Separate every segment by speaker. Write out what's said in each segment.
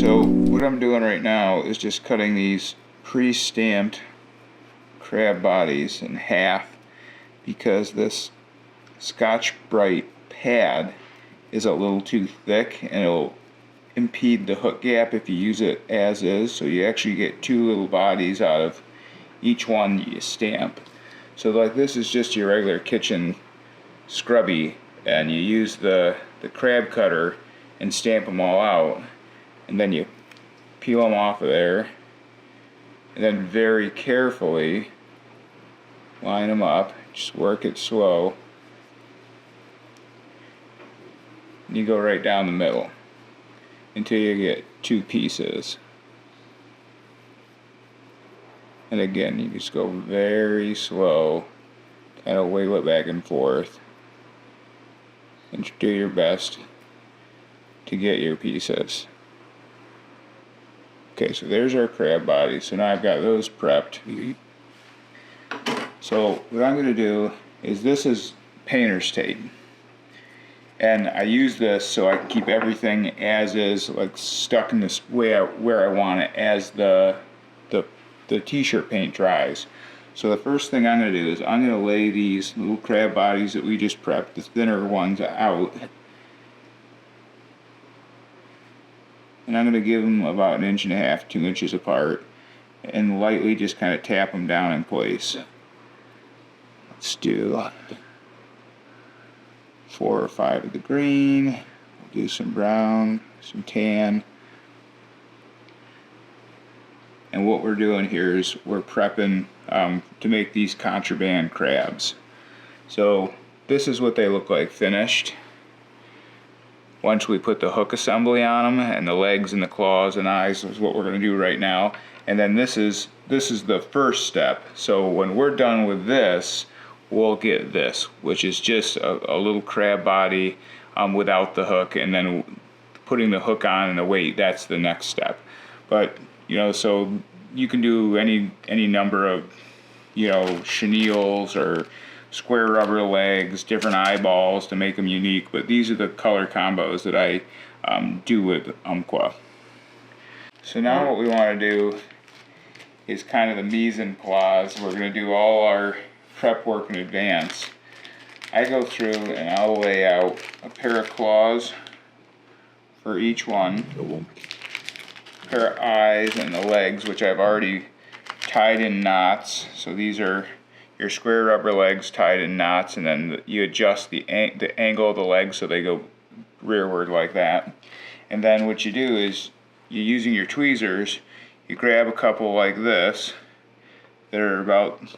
Speaker 1: So what I'm doing right now is just cutting these pre-stamped crab bodies in half because this Scotch-Brite pad is a little too thick and it'll impede the hook gap if you use it as is, so you actually get two little bodies out of each one you stamp. So like this is just your regular kitchen scrubby, and you use the crab cutter and stamp them all out, and then you peel them off of there and then very carefully line them up. Just work it slow, and you go right down the middle until you get two pieces. And again, you just go very slow, kind of wiggle it back and forth, and do your best to get your pieces. Okay, so there's our crab bodies. So now I've got those prepped. So what I'm going to do is, this is painter's tape, and I use this so I can keep everything as is, like stuck in this way where I want it as the t-shirt paint dries. So the first thing I'm going to do is I'm going to lay these little crab bodies that we just prepped, the thinner ones, out, and I'm going to give them about 1.5 inches, 2 inches apart, and lightly just kind of tap them down in place. Let's do 4 or 5 of the green, we'll do some brown, some tan. And what we're doing here is we're prepping to make these contraband crabs. So this is what they look like finished once we put the hook assembly on them, and the legs and the claws and eyes is what we're going to do right now. And then this is the first step. So when we're done with this, we'll get this, which is just a little crab body without the hook, and then putting the hook on and the weight, that's the next step. But so you can do any number of chenilles or square rubber legs, different eyeballs to make them unique, but these are the color combos that I do with Umpqua. So now what we want to do is kind of the mise en place. We're going to do all our prep work in advance. I go through and I'll lay out a pair of claws for each one, pair of eyes, and the legs, which I've already tied in knots. So these are your square rubber legs tied in knots, and then you adjust the angle of the legs so they go rearward like that. And then what you do is, you're using your tweezers, you grab a couple like this that are about the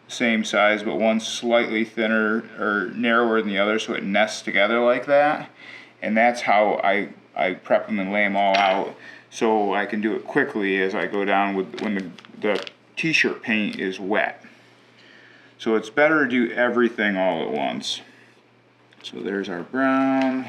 Speaker 1: same size, but one's slightly thinner or narrower than the other, so it nests together like that. And that's how I prep them and lay them all out, so I can do it quickly as I go down when the t-shirt paint is wet. So it's better to do everything all at once. So there's our brown.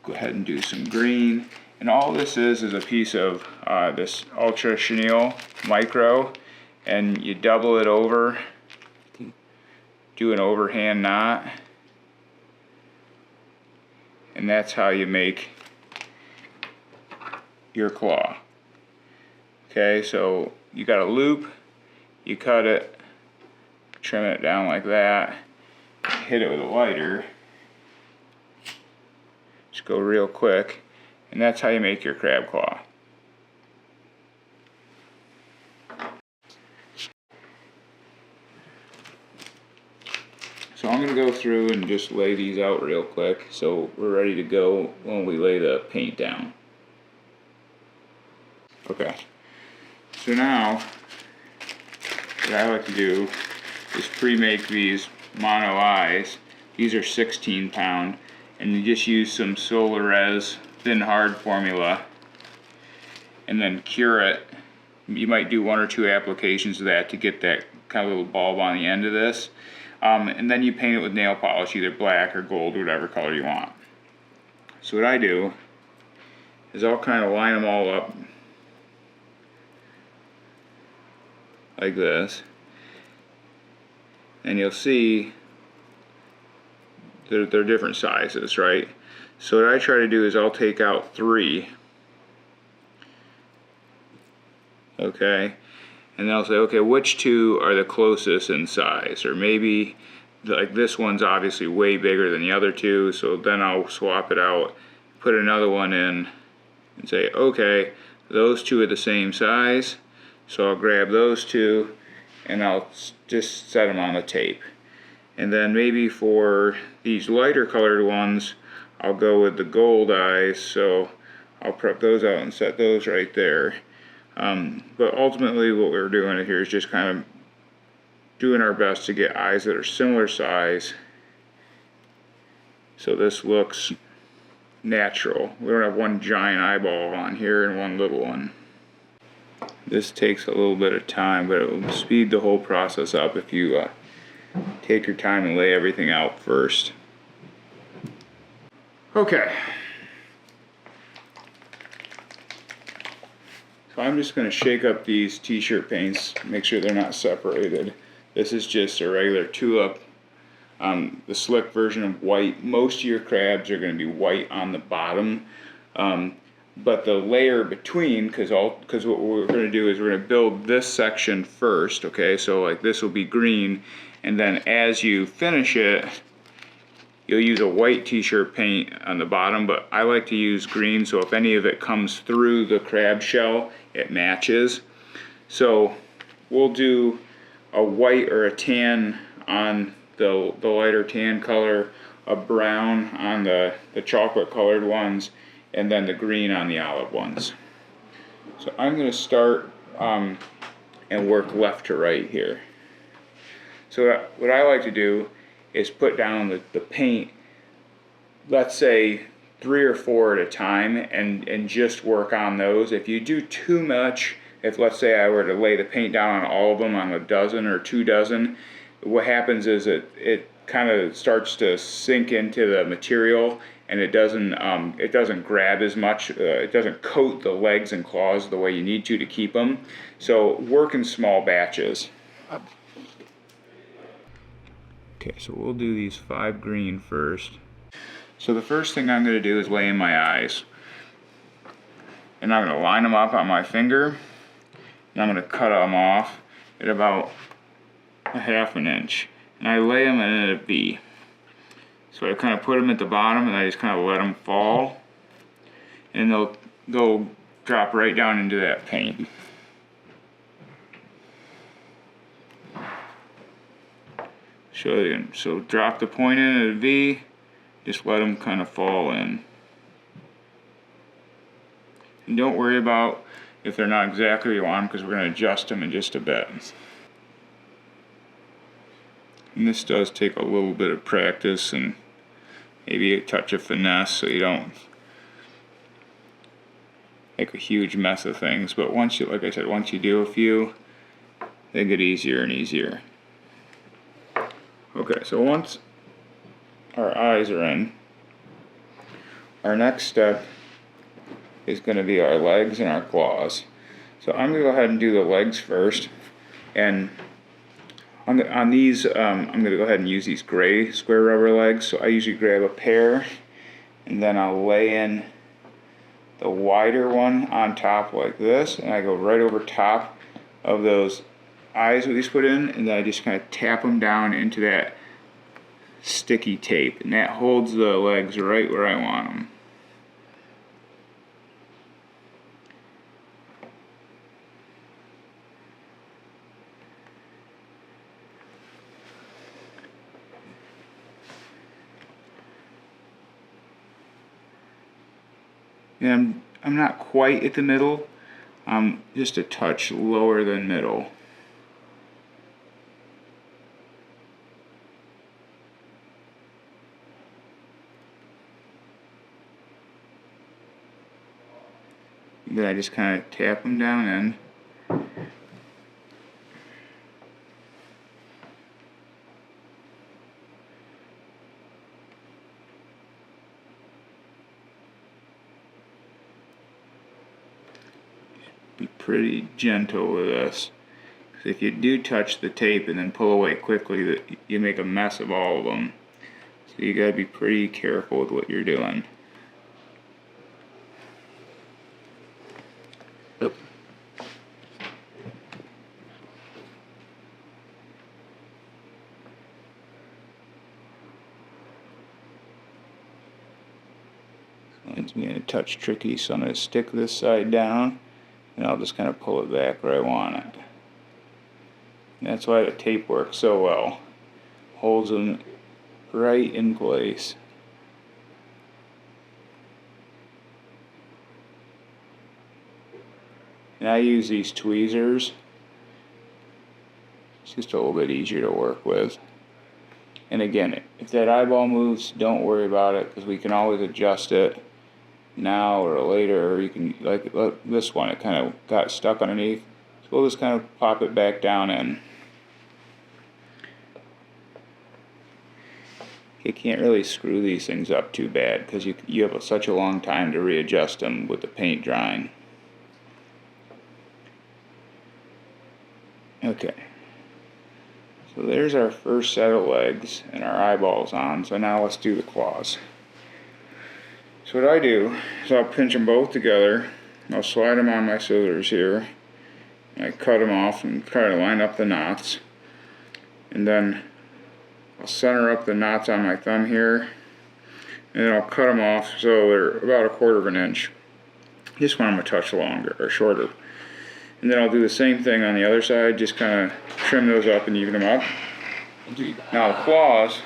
Speaker 1: Go ahead and do some green. And all this is a piece of this Ultra Chenille Micro, and you double it over, do an overhand knot, and that's how you make your claw. Okay, so you got a loop, you cut it, trim it down like that, hit it with a lighter, just go real quick, and that's how you make your crab claw. So I'm going to go through and just lay these out real quick so we're ready to go when we lay the paint down. Okay, so now what I like to do is pre-make these mono eyes. These are 16 pound, and you just use some Solarez thin hard formula and then cure it. You might do 1 or 2 applications of that to get that kind of little bulb on the end of this, and then you paint it with nail polish, either black or gold, whatever color you want. So what I do is I'll kind of line them all up like this, and you'll see they're different sizes, right? So what I try to do is I'll take out 3 okay? And then I'll say, okay, which two are the closest in size? Or maybe, like this one's obviously way bigger than the other two, so then I'll swap it out, put another one in, and say, okay, those two are the same size, so I'll grab those two, and I'll just set them on the tape. And then maybe for these lighter colored ones, I'll go with the gold eyes, so I'll prep those out and set those right there. But ultimately what we're doing here is just kind of doing our best to get eyes that are similar size, so this looks natural. We don't have one giant eyeball on here and one little one. This takes a little bit of time, but it will speed the whole process up if you take your time and lay everything out first. Okay. So I'm just going to shake up these t-shirt paints, make sure they're not separated. This is just a regular tulip, the slick version of white. Most of your crabs are going to be white on the bottom, but the layer between, because what we're going to do is we're going to build this section first, okay? So like this will be green, and then as you finish it, you'll use a white t-shirt paint on the bottom, but I like to use green, so if any of it comes through the crab shell, it matches. So we'll do a white or a tan on the lighter tan color, a brown on the chocolate colored ones, and then the green on the olive ones. So I'm going to start and work left to right here. So what I like to do is put down the paint, let's say 3 or 4 at a time, and just work on those. If you do too much, if let's say I were to lay the paint down on all of them, on a dozen or 2 dozen, what happens is it kind of starts to sink into the material, and it doesn't grab as much, it doesn't coat the legs and claws the way you need to keep them. So work in small batches. Okay, so we'll do these 5 green first. So the first thing I'm going to do is lay in my eyes. And I'm going to line them up on my finger, and I'm going to cut them off at about a 1/2 inch. And I lay them in a V. So I kind of put them at the bottom, and I just kind of let them fall. And they'll drop right down into that paint. So drop the point in at a V, just let them kind of fall in. And don't worry about if they're not exactly where you want them, because we're going to adjust them in just a bit. And this does take a little bit of practice and maybe a touch of finesse so you don't make a huge mess of things. But once you, like I said, once you do a few, they get easier and easier. Okay, so once our eyes are in, our next step is going to be our legs and our claws. So I'm going to go ahead and do the legs first, and on these I'm going to go ahead and use these gray square rubber legs. So I usually grab a pair, and then I'll lay in the wider one on top like this, and I go right over top of those eyes that we just put in, and then I just kind of tap them down into that sticky tape, and that holds the legs right where I want them. And I'm not quite at the middle, I'm just a touch lower than middle. And then I just kind of tap them down in. Be pretty gentle with this. If you do touch the tape and then pull away quickly, you make a mess of all of them. So you gotta be pretty careful with what you're doing. getting a touch tricky, so I'm going to stick this side down and I'll just kind of pull it back where I want it. And that's why the tape works so well. Holds them right in place. And I use these tweezers. It's just a little bit easier to work with. And again, if that eyeball moves, don't worry about it, because we can always adjust it now or later. Or you can, like this one, it kind of got stuck underneath. So we'll just kind of pop it back down in. You can't really screw these things up too bad, because you have such a long time to readjust them with the paint drying. Okay. So there's our first set of legs and our eyeballs on. So now let's do the claws. So what I do is I'll pinch them both together. I'll slide them on my scissors here. I cut them off and try to line up the knots. And then I'll center up the knots on my thumb here. And then I'll cut them off so they're about 1/4 of an inch. Just want them a touch longer or shorter. And then I'll do the same thing on the other side, just kind of trim those up and even them up. Now the claws,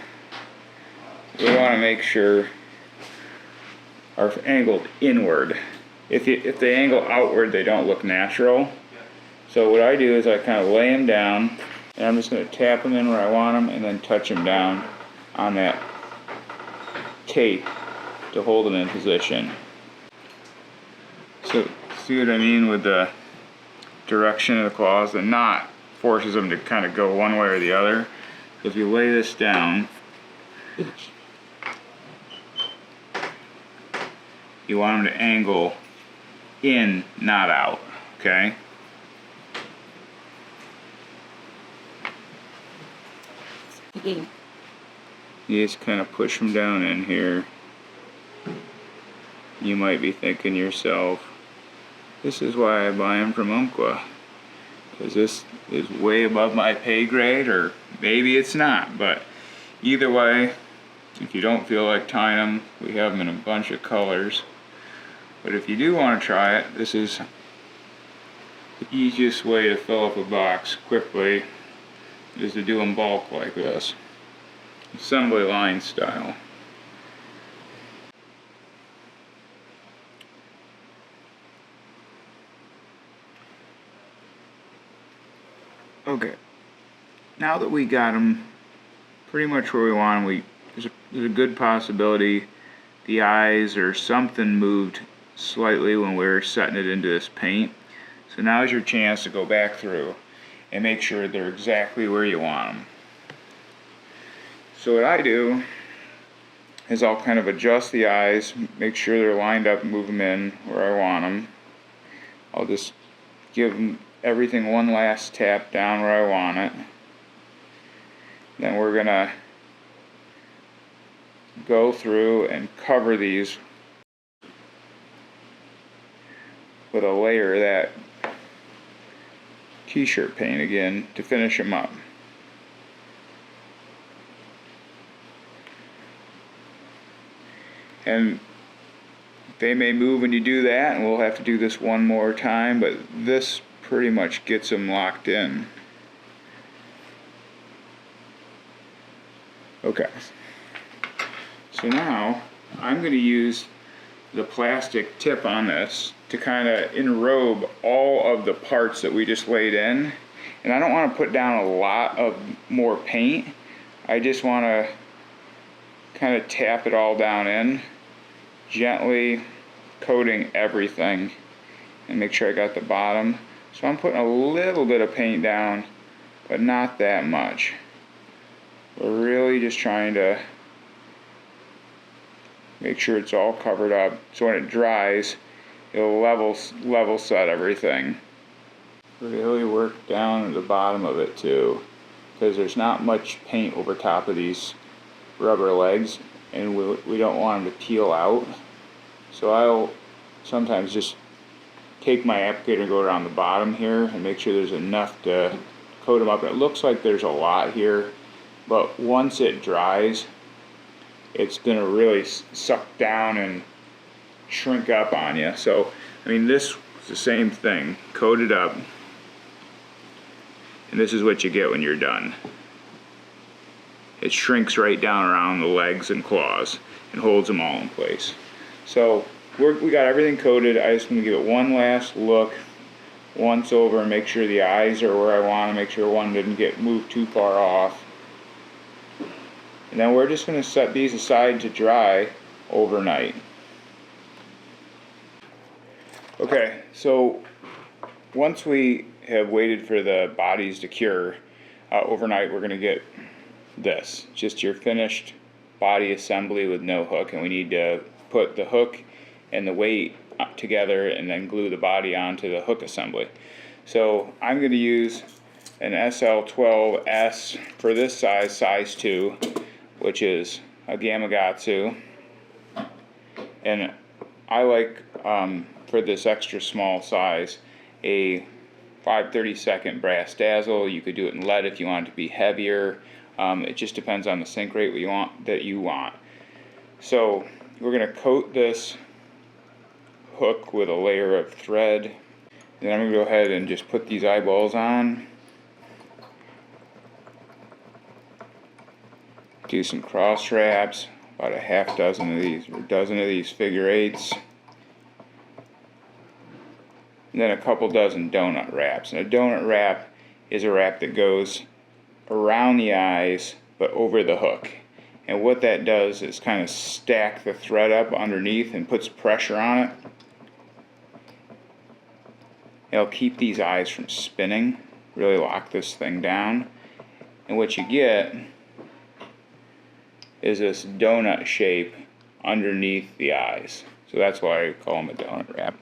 Speaker 1: we want to make sure are angled inward. If they angle outward, they don't look natural. So what I do is I kind of lay them down, and I'm just going to tap them in where I want them, and then touch them down on that tape to hold them in position. So see what I mean with the direction of the claws? The knot forces them to kind of go one way or the other. If you lay this down, you want them to angle in, not out, okay? You just kind of push them down in here. You might be thinking to yourself, this is why I buy them from Umpqua, because this is way above my pay grade, or maybe it's not, but either way, if you don't feel like tying them, we have them in a bunch of colors. But if you do want to try it, this is the easiest way to fill up a box quickly, is to do them bulk like this, assembly line style. Okay, now that we got them pretty much where we want them, there's a good possibility the eyes or something moved slightly when we were setting it into this paint. So now is your chance to go back through and make sure they're exactly where you want them. So what I do is I'll kind of adjust the eyes, make sure they're lined up, move them in where I want them. I'll just give them everything one last tap down where I want it. Then we're gonna go through and cover these with a layer of that t-shirt paint again to finish them up. And they may move when you do that, and we'll have to do this one more time, but this pretty much gets them locked in. Okay, so now I'm going to use the plastic tip on this to kind of enrobe all of the parts that we just laid in. And I don't want to put down a lot of more paint. I just want to kind of tap it all down in, gently coating everything, and make sure I got the bottom. So I'm putting a little bit of paint down, but not that much. We're really just trying to make sure it's all covered up, so when it dries, it'll level set everything. Really work down at the bottom of it too, because there's not much paint over top of these rubber legs, and we don't want them to peel out. So I'll sometimes just take my applicator and go around the bottom here and make sure there's enough to coat them up. It looks like there's a lot here, but once it dries, it's going to really suck down and shrink up on you. So, I mean, this is the same thing, coated up, and this is what you get when you're done. It shrinks right down around the legs and claws and holds them all in place. So we got everything coated. I just want to give it one last look once over and make sure the eyes are where I want to, make sure one didn't get moved too far off. And then we're just going to set these aside to dry overnight. Okay, so once we have waited for the bodies to cure overnight, we're going to get this, just your finished body assembly with no hook, and we need to put the hook and the weight together and then glue the body onto the hook assembly. So I'm going to use an SL12S for this size, size 2, which is a Gamakatsu, and I like for this extra small size a 5/32 brass dazzle. You could do it in lead if you want it to be heavier. It just depends on the sink rate that you want. So we're going to coat this hook with a layer of thread. Then I'm going to go ahead and just put these eyeballs on. Do some cross wraps, about a half dozen of these, or a dozen of these figure eights. And then a couple dozen donut wraps. And a donut wrap is a wrap that goes around the eyes but over the hook, and what that does is kind of stack the thread up underneath and puts pressure on it. It'll keep these eyes from spinning, really lock this thing down, and what you get is this donut shape underneath the eyes. So that's why I call them a donut wrap.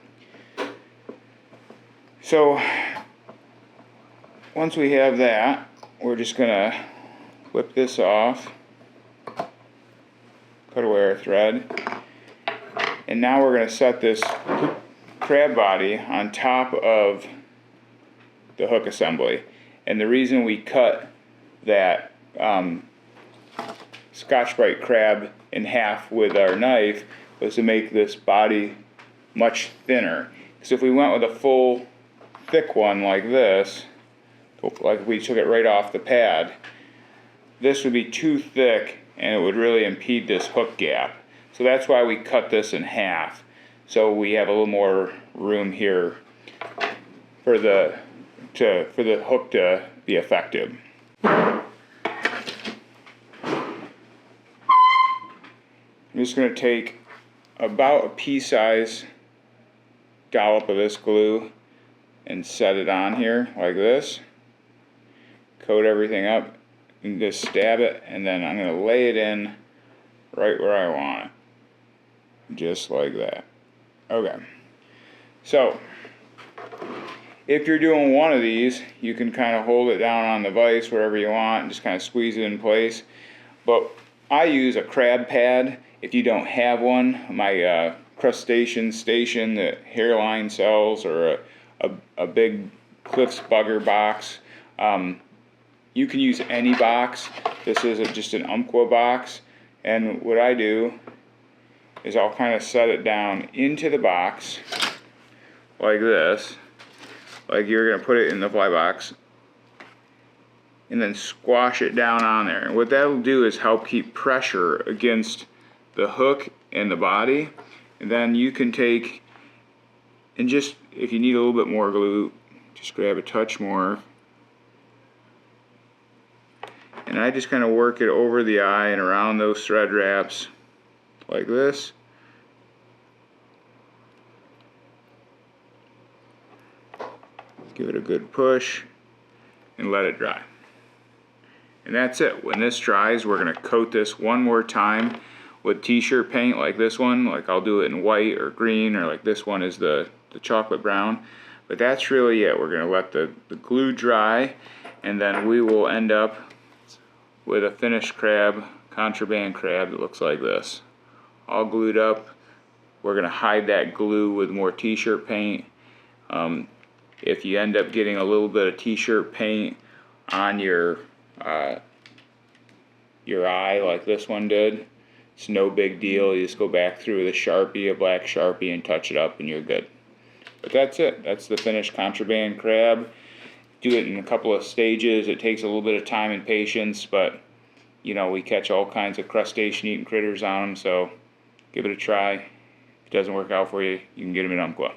Speaker 1: So once we have that, we're just going to whip this off, cut away our thread, and now we're going to set this crab body on top of the hook assembly. And the reason we cut that Scotch-Brite crab in half with our knife was to make this body much thinner. So if we went with a full thick one like this, like we took it right off the pad, this would be too thick and it would really impede this hook gap. So that's why we cut this in half, so we have a little more room here for the hook to be effective. I'm just going to take about a pea-size dollop of this glue and set it on here like this. Coat everything up and just stab it, and then I'm going to lay it in right where I want it, just like that. Okay, so if you're doing one of these, you can kind of hold it down on the vise wherever you want and just kind of squeeze it in place, but I use a crab pad. If you don't have one, my crustacean station that Hairline sells, or a big Cliff's Bugger box, you can use any box. This is just an Umpqua box, and what I do is I'll kind of set it down into the box like this, like you're going to put it in the fly box, and then squash it down on there. And what that'll do is help keep pressure against the hook and the body. And then you can take and just, if you need a little bit more glue, just grab a touch more. And I just kind of work it over the eye and around those thread wraps like this. Give it a good push and let it dry. And that's it. When this dries, we're going to coat this one more time with t-shirt paint like this one. Like I'll do it in white or green, or like this one is the chocolate brown. But that's really it. We're going to let the glue dry, and then we will end up with a finished crab, contraband crab, that looks like this. All glued up. We're going to hide that glue with more t-shirt paint. If you end up getting a little bit of t-shirt paint on your eye like this one did, It's no big deal. You just go back through with a Sharpie, a black Sharpie, and touch it up and you're good. But that's it. That's the finished contraband crab. Do it in a couple of stages. It takes a little bit of time and patience, but you know, we catch all kinds of crustacean eating critters on them, so give it a try. If it doesn't work out for you, you can get them in Umpqua.